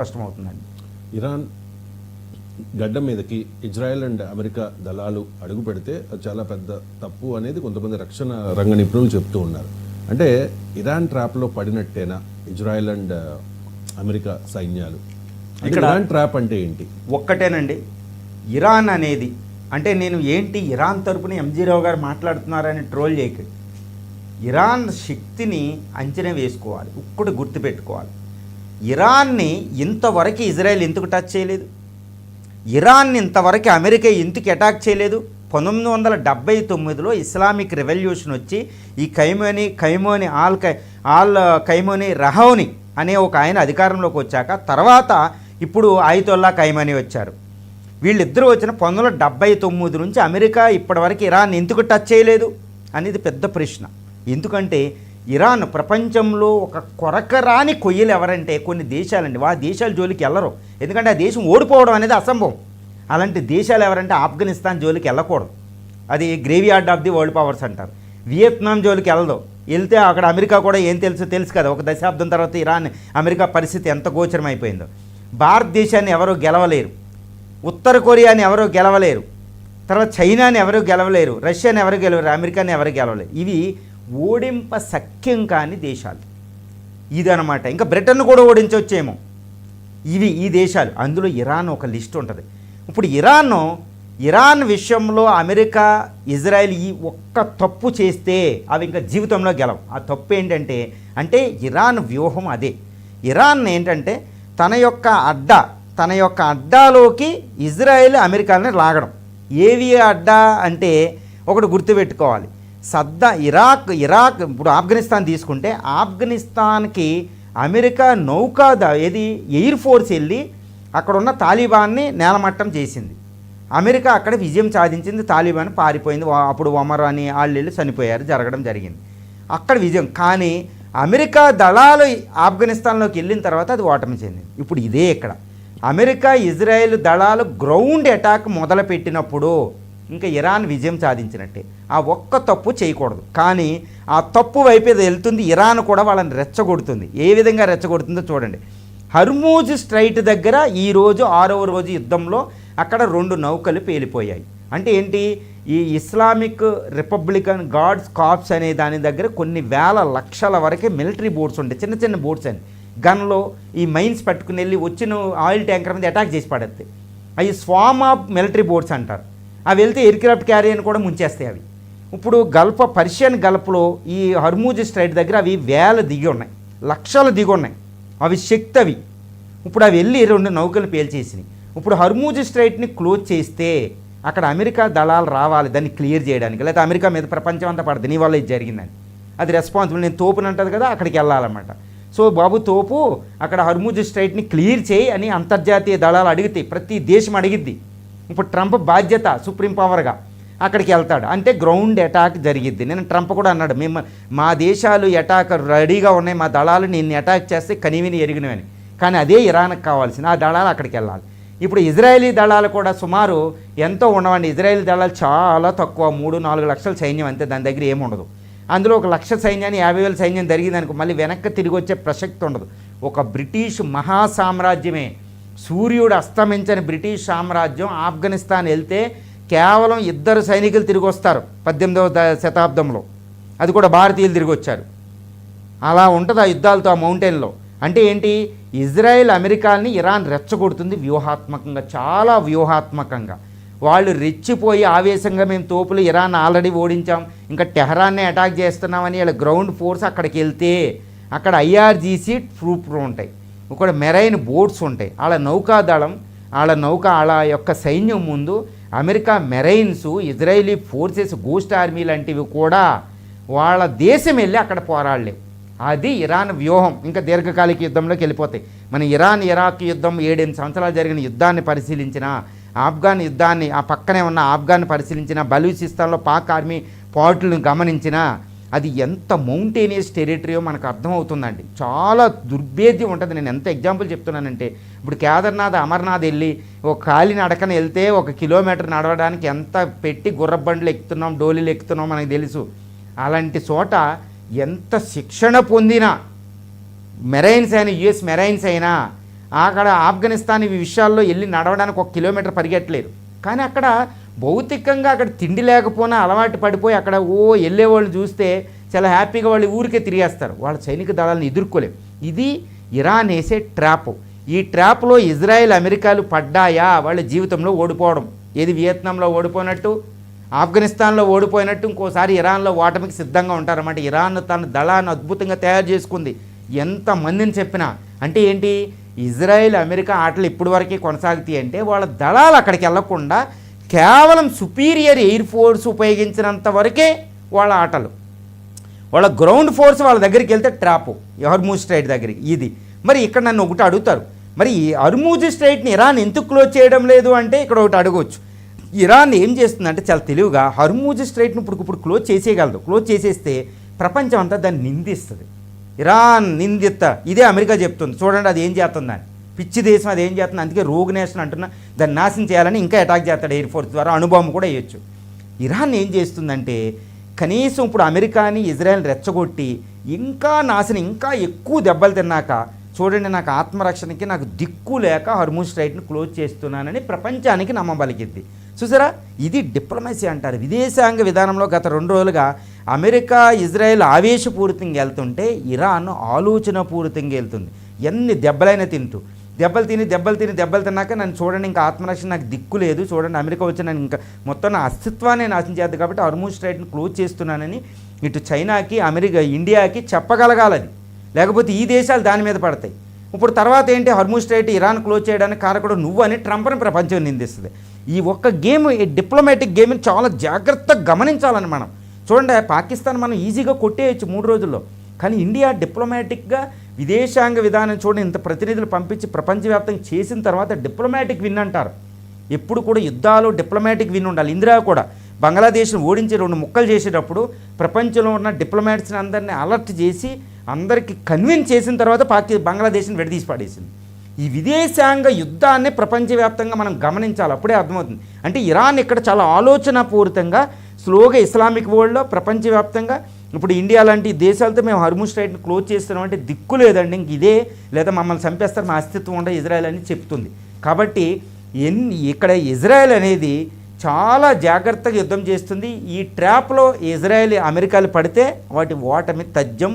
కష్టమవుతుందండి. Iran గడ్డ మీదకి Israel and America దళాలు అడుగు పెడితే అది చాలా పెద్ద తప్పు అనేది కొంతమంది రక్షణ రంగ నిపుణులు చెప్తూ ఉన్నారు. అంటే ఇరాన్ ట్రాప్లో పడినట్టేనా ఇజ్రాయెల్ అండ్ అమెరికా సైన్యాలు? ఇక్కడ ఇరాన్ ట్రాప్ అంటే ఏంటి? ఒక్కటేనండి, ఇరాన్ అనేది అంటే నేను ఏంటి ఇరాన్ తరపున ఎంజీ రావు గారు మాట్లాడుతున్నారని ట్రోల్ చేయకండి. ఇరాన్ శక్తిని అంచనా వేసుకోవాలి, ఒక్కటి గుర్తుపెట్టుకోవాలి. ఇరాన్ని ఇంతవరకు ఇజ్రాయెల్ ఎందుకు టచ్ చేయలేదు? ఇరాన్ని ఇంతవరకు అమెరికా ఎందుకు అటాక్ చేయలేదు? 1979లో ఇస్లామిక్ రెవల్యూషన్ వచ్చి ఈ ఖైమోని ఆల్ ఖైమోని రహౌని అనే ఒక ఆయన అధికారంలోకి వచ్చాక తర్వాత ఇప్పుడు ఆయితొల్లా ఖైమోని వచ్చారు. వీళ్ళిద్దరూ వచ్చిన 1979 నుంచి అమెరికా ఇప్పటివరకు ఇరాన్ ఎందుకు టచ్ చేయలేదు అనేది పెద్ద ప్రశ్న. ఎందుకంటే ఇరాన్ ప్రపంచంలో ఒక కొరకరాని కొయ్యలు ఎవరంటే కొన్ని దేశాలండి. ఆ దేశాల జోలికి వెళ్ళరు, ఎందుకంటే ఆ దేశం ఓడిపోవడం అనేది అసంభవం. అలాంటి దేశాలు ఎవరంటే ఆఫ్ఘనిస్తాన్ జోలికి వెళ్ళకూడదు, అది graveyard of the world powers అంటారు. వియత్నాం జోలికి వెళ్ళదు, వెళ్తే అక్కడ అమెరికా కూడా ఏం తెలుసు కదా, ఒక దశాబ్దం తర్వాత ఇరాన్ అమెరికా పరిస్థితి ఎంత గోచరం అయిపోయిందో. భారతదేశాన్ని ఎవరూ గెలవలేరు, ఉత్తర కొరియాని ఎవరూ గెలవలేరు, తర్వాత చైనాని ఎవరు గెలవలేరు, రష్యాని ఎవరు గెలవలేరు, అమెరికాని ఎవరు గెలవలేరు. ఇవి ఓడింప సఖ్యం కాని దేశాలు ఇదనమాట. ఇంకా బ్రిటన్ కూడా ఓడించవచ్చేమో. ఈ దేశాలు, అందులో ఇరాన్ ఒక లిస్ట్ ఉంటుంది. ఇప్పుడు ఇరాన్ విషయంలో అమెరికా ఇజ్రాయెల్ ఈ ఒక్క తప్పు చేస్తే అవి ఇంకా జీవితంలో గెలవు. ఆ తప్పు ఏంటంటే ఇరాన్ వ్యూహం అదే. ఇరాన్ ఏంటంటే తన యొక్క అడ్డాలోకి ఇజ్రాయెల్ అమెరికాని లాగడం. ఏవి అడ్డా అంటే ఒకటి గుర్తుపెట్టుకోవాలి. ఇరాక్ ఇప్పుడు ఆఫ్ఘనిస్తాన్ తీసుకుంటే ఆఫ్ఘనిస్తాన్కి అమెరికా ఎయిర్ ఫోర్స్ వెళ్ళి అక్కడ ఉన్న తాలిబాన్ని నేలమట్టం చేసింది. అమెరికా అక్కడ విజయం సాధించింది, తాలిబాన్ పారిపోయింది. అప్పుడు ఒమర్ అని వాళ్ళు వెళ్ళి చనిపోయారు, జరిగింది అక్కడ విజయం. కానీ అమెరికా దళాలు ఆఫ్ఘనిస్తాన్లోకి వెళ్ళిన తర్వాత అది ఓటమి చెందింది. ఇప్పుడు ఇదే ఇక్కడ అమెరికా ఇజ్రాయెల్ దళాలు గ్రౌండ్ అటాక్ మొదలుపెట్టినప్పుడు ఇంకా ఇరాన్ విజయం సాధించినట్టే. ఆ ఒక్క తప్పు చేయకూడదు, కానీ ఆ తప్పు వైపు వెళ్తుంది. ఇరాన్ కూడా వాళ్ళని రెచ్చగొడుతుంది. ఏ విధంగా రెచ్చగొడుతుందో చూడండి. హర్మూజ్ స్ట్రైట్ దగ్గర ఈరోజు 6వ రోజు యుద్ధంలో అక్కడ 2 నౌకలు పేలిపోయాయి. అంటే ఏంటి, ఈ ఇస్లామిక్ రిపబ్లికన్ గార్డ్స్ కార్ప్స్ అనే దాని దగ్గర కొన్ని వేల లక్షల వరకే మిలిటరీ బోట్స్ ఉంటాయి, చిన్న చిన్న బోట్స్ అని. గన్లో ఈ మైన్స్ పట్టుకుని వెళ్ళి వచ్చిన ఆయిల్ ట్యాంకర్ మీద అటాక్ చేసి పడేస్తాయి. అవి స్వామ్ ఆఫ్ మిలిటరీ బోట్స్ అంటారు. అవి వెళ్తే ఎయిర్క్రాఫ్ట్ క్యారియర్ని కూడా ముంచేస్తాయి అవి. ఇప్పుడు పర్షియన్ గల్ఫ్లో ఈ హర్మూజ్ స్ట్రైట్ దగ్గర అవి దిగి ఉన్నాయి, లక్షలు దిగి ఉన్నాయి. అవి శక్తి అవి. ఇప్పుడు అవి వెళ్ళి 2 నౌకలు పేల్చేసినాయి. ఇప్పుడు హర్మూజ్ స్ట్రైట్ని క్లోజ్ చేస్తే అక్కడ అమెరికా దళాలు రావాలి దాన్ని క్లియర్ చేయడానికి, లేకపోతే అమెరికా మీద ప్రపంచం అంతా పడుతుంది నీ వల్ల ఇది జరిగిందని. అది రెస్పాన్సిబుల్. నేను తోపుని అంటుంది కదా, అక్కడికి వెళ్ళాలన్నమాట. సో బాబు తోపు అక్కడ హర్మూజ్ స్ట్రైట్ని క్లియర్ చేయి అని అంతర్జాతీయ దళాలు అడిగితే ప్రతి దేశం అడిగిద్ది. ఇప్పుడు ట్రంప్ బాధ్యత సుప్రీం పవర్గా అక్కడికి వెళ్తాడు, అంటే గ్రౌండ్ అటాక్ జరిగిద్ది. నేను ట్రంప్ కూడా అన్నాడు, మా దేశాలు అటాక్ రెడీగా ఉన్నాయి, మా దళాలు నిన్ను అటాక్ చేస్తే కనివిని ఎరిగినవని. కానీ అదే ఇరాన్కి కావాల్సింది, ఆ దళాలు అక్కడికి వెళ్ళాలి. ఇప్పుడు ఇజ్రాయేలీ దళాలు కూడా సుమారు ఎంతో ఉండవండి. ఇజ్రాయేలీ దళాలు చాలా తక్కువ, 3-4 లక్షల సైన్యం అంతే, దాని దగ్గర ఏముండదు. అందులో 1 లక్ష సైన్యాన్ని 50,000 సైన్యం జరిగిందనుకో మళ్ళీ వెనక్కి తిరిగి వచ్చే ప్రసక్తి ఉండదు. ఒక బ్రిటిష్ మహాసామ్రాజ్యమే, సూర్యుడు అస్తమించని బ్రిటిష్ సామ్రాజ్యం ఆఫ్ఘనిస్తాన్ వెళ్తే కేవలం 2 సైనికులు తిరిగి వస్తారు 18వ శతాబ్దంలో, అది కూడా భారతీయులు తిరిగి వచ్చారు. అలా ఉంటుంది ఆ యుద్ధాలతో ఆ మౌంటైన్లో. అంటే ఏంటి, ఇజ్రాయెల్ అమెరికాని ఇరాన్ రెచ్చగొడుతుంది వ్యూహాత్మకంగా, చాలా వ్యూహాత్మకంగా. వాళ్ళు రెచ్చిపోయి ఆవేశంగా మేము తోపులు ఇరాన్ ఆల్రెడీ ఓడించాం, ఇంకా టెహరాన్నే అటాక్ చేస్తున్నామని వాళ్ళ గ్రౌండ్ ఫోర్స్ అక్కడికి వెళ్తే అక్కడ IRGC ట్రూప్లు ఉంటాయి, ఇక్కడ మెరైన్ బోట్స్ ఉంటాయి. వాళ్ళ నౌకాదళం వాళ్ళ యొక్క సైన్యం ముందు America marines, Israeli forces, ghost army లాంటివి కూడా వాళ్ళ దేశం వెళ్ళి అక్కడ పోరాడలేవు. అది ఇరాన్ వ్యూహం. ఇంకా దీర్ఘకాలిక యుద్ధంలోకి వెళ్ళిపోతాయి. మన ఇరాక్ యుద్ధం 7-8 సంవత్సరాలు జరిగిన యుద్ధాన్ని పరిశీలించిన, ఆఫ్ఘన్ యుద్ధాన్ని ఆ పక్కనే ఉన్న ఆఫ్ఘన్ పరిశీలించిన, బలూచిస్తాన్లో పాక్ ఆర్మీ పార్టులను గమనించిన, అది ఎంత మౌంటేనియస్ టెరిటరీయో మనకు అర్థమవుతుందండి. చాలా దుర్భేద్యం ఉంటుంది. నేను ఎంత ఎగ్జాంపుల్ చెప్తున్నానంటే, ఇప్పుడు కేదార్నాథ్ అమర్నాథ్ వెళ్ళి ఒక కాలినడకన వెళ్తే 1 కిలోమీటర్ నడవడానికి ఎంత పెట్టి గుర్రబండ్లు ఎక్కుతున్నాం, డోలీలు ఎక్కుతున్నాం మనకు తెలుసు. అలాంటి చోట ఎంత శిక్షణ పొందిన మెరైన్స్ అయినా, US మెరైన్స్ అయినా అక్కడ ఆఫ్ఘనిస్తాన్ ఈ విషయాల్లో వెళ్ళి నడవడానికి 1 కిలోమీటర్ పరిగెట్టలేరు. కానీ అక్కడ భౌతికంగా అక్కడ తిండి లేకపోయినా అలవాటు పడిపోయి అక్కడ వెళ్ళేవాళ్ళు చూస్తే చాలా హ్యాపీగా వాళ్ళు ఊరికే తిరిగేస్తారు. వాళ్ళ సైనిక దళాలను ఎదుర్కోలేవు. ఇది ఇరాన్ వేసే ట్రాప్. ఈ ట్రాప్లో ఇజ్రాయెల్ అమెరికాలు పడ్డాయా వాళ్ళ జీవితంలో ఓడిపోవడం. ఏది వియత్నాంలో ఓడిపోయినట్టు, ఆఫ్ఘనిస్తాన్లో ఓడిపోయినట్టు ఇంకోసారి ఇరాన్లో ఓటమికి సిద్ధంగా ఉంటారన్నమాట. ఇరాన్ తన దళాన్ని అద్భుతంగా తయారు చేసుకుంది. ఎంతమందిని చెప్పినా అంటే ఏంటి, ఇజ్రాయెల్ అమెరికా ఆటలు ఇప్పటి వరకే కొనసాగుతాయి అంటే వాళ్ళ దళాలు అక్కడికి వెళ్లకుండా కేవలం సుపీరియర్ ఎయిర్ ఫోర్స్ ఉపయోగించినంత వరకే వాళ్ళ ఆటలు. వాళ్ళ గ్రౌండ్ ఫోర్స్ వాళ్ళ దగ్గరికి వెళ్తే ట్రాప్, హర్మూజ్ స్ట్రైట్ దగ్గరికి. ఇది మరి ఇక్కడ నన్ను ఒకటి అడుగుతారు, మరి ఈ హర్మూజ్ స్ట్రైట్ని ఇరాన్ ఎందుకు క్లోజ్ చేయడం లేదు అంటే ఇక్కడ ఒకటి అడగవచ్చు. ఇరాన్ ఏం చేస్తుందంటే చాలా తెలివిగా హర్మూజ్ స్ట్రైట్ని ఇప్పుడు క్లోజ్ చేసేయగలదు. క్లోజ్ చేసేస్తే ప్రపంచం అంతా దాన్ని నిందిస్తుంది. ఇరాన్ నిందిత ఇదే అమెరికా చెప్తుంది, చూడండి అది ఏం చేస్తుందని. పిచ్చి దేశం అది ఏం చేస్తుంది, అందుకే రోగ్ నేషన్ అంటున్నా. దాన్ని నాశనం చేయాలని ఇంకా అటాక్ చేస్తాడు ఎయిర్ ఫోర్స్ ద్వారా, అణుబాంబు కూడా వేయచ్చు. ఇరాన్ ఏం చేస్తుందంటే కనీసం ఇప్పుడు అమెరికాని ఇజ్రాయెల్ రెచ్చగొట్టి ఇంకా నాశనం, ఇంకా ఎక్కువ దెబ్బలు తిన్నాక చూడండి నాకు ఆత్మరక్షణకి నాకు దిక్కు లేక హర్మూజ్ స్ట్రైట్ని క్లోజ్ చేస్తున్నానని ప్రపంచానికి నమ్మబలికింది. చూసారా, ఇది డిప్లొమసీ అంటారు. విదేశాంగ విధానంలో గత 2 రోజులుగా అమెరికా ఇజ్రాయెల్ ఆవేశపూరితంగా వెళ్తుంటే ఇరాన్ ఆలోచనపూరితంగా వెళ్తుంది. ఎన్ని దెబ్బలైనా తింటూ దెబ్బలు తిన్నాక నన్ను చూడండి ఇంకా ఆత్మరక్షణ నాకు దిక్కు లేదు, చూడండి అమెరికా వచ్చి నన్ను ఇంకా మొత్తం నా అస్తిత్వాన్ని నాశనం చేద్దు కాబట్టి హర్మూజ్ స్ట్రైట్ని క్లోజ్ చేస్తున్నానని ఇటు చైనాకి అమెరికా ఇండియాకి చెప్పగలగాలది. లేకపోతే ఈ దేశాలు దాని మీద పడతాయి. ఇప్పుడు తర్వాత ఏంటి, హర్మూజ్ స్ట్రైట్ ఇరాన్ క్లోజ్ చేయడానికి కారకుడు నువ్వు అని ట్రంప్ని ప్రపంచం నిందిస్తుంది. ఈ ఒక్క గేమ్, ఈ డిప్లొమాటిక్ గేమ్ని చాలా జాగ్రత్తగా గమనించాలని మనం. చూడండి పాకిస్తాన్ మనం ఈజీగా కొట్టేయచ్చు 3 రోజుల్లో. కానీ ఇండియా డిప్లొమాటిక్గా విదేశాంగ విధానం చూడండి ఇంత ప్రతినిధులు పంపించి ప్రపంచవ్యాప్తంగా చేసిన తర్వాత డిప్లొమాటిక్ విన్ అంటారు. ఎప్పుడు కూడా యుద్ధాలు డిప్లొమాటిక్ విన్ ఉండాలి. ఇందిరా కూడా బంగ్లాదేశ్ను ఓడించి 2 ముక్కలు చేసేటప్పుడు ప్రపంచంలో ఉన్న డిప్లొమాట్స్ని అందరినీ అలర్ట్ చేసి అందరికీ కన్విన్స్ చేసిన తర్వాత బంగ్లాదేశ్ని విడదీసి పడేసింది. ఈ విదేశాంగ యుద్ధాన్ని ప్రపంచవ్యాప్తంగా మనం గమనించాలి, అప్పుడే అర్థమవుతుంది. అంటే ఇరాన్ ఇక్కడ చాలా ఆలోచనాపూరితంగా స్లోగా ఇస్లామిక్ వరల్డ్లో ప్రపంచవ్యాప్తంగా ఇప్పుడు ఇండియా లాంటి దేశాలతో మేము హర్మూజ్ స్ట్రైట్ని క్లోజ్ చేస్తున్నాం అంటే దిక్కు లేదండి, ఇంక ఇదే లేదా మమ్మల్ని చంపేస్తారు, మా అస్తిత్వం ఉండే ఇజ్రాయెల్ అని చెప్తుంది. కాబట్టి ఇక్కడ ఇజ్రాయెల్ అనేది చాలా జాగ్రత్తగా యుద్ధం చేస్తుంది. ఈ ట్రాప్లో ఇజ్రాయెల్ అమెరికాలు పడితే వాటి ఓటమి తథ్యం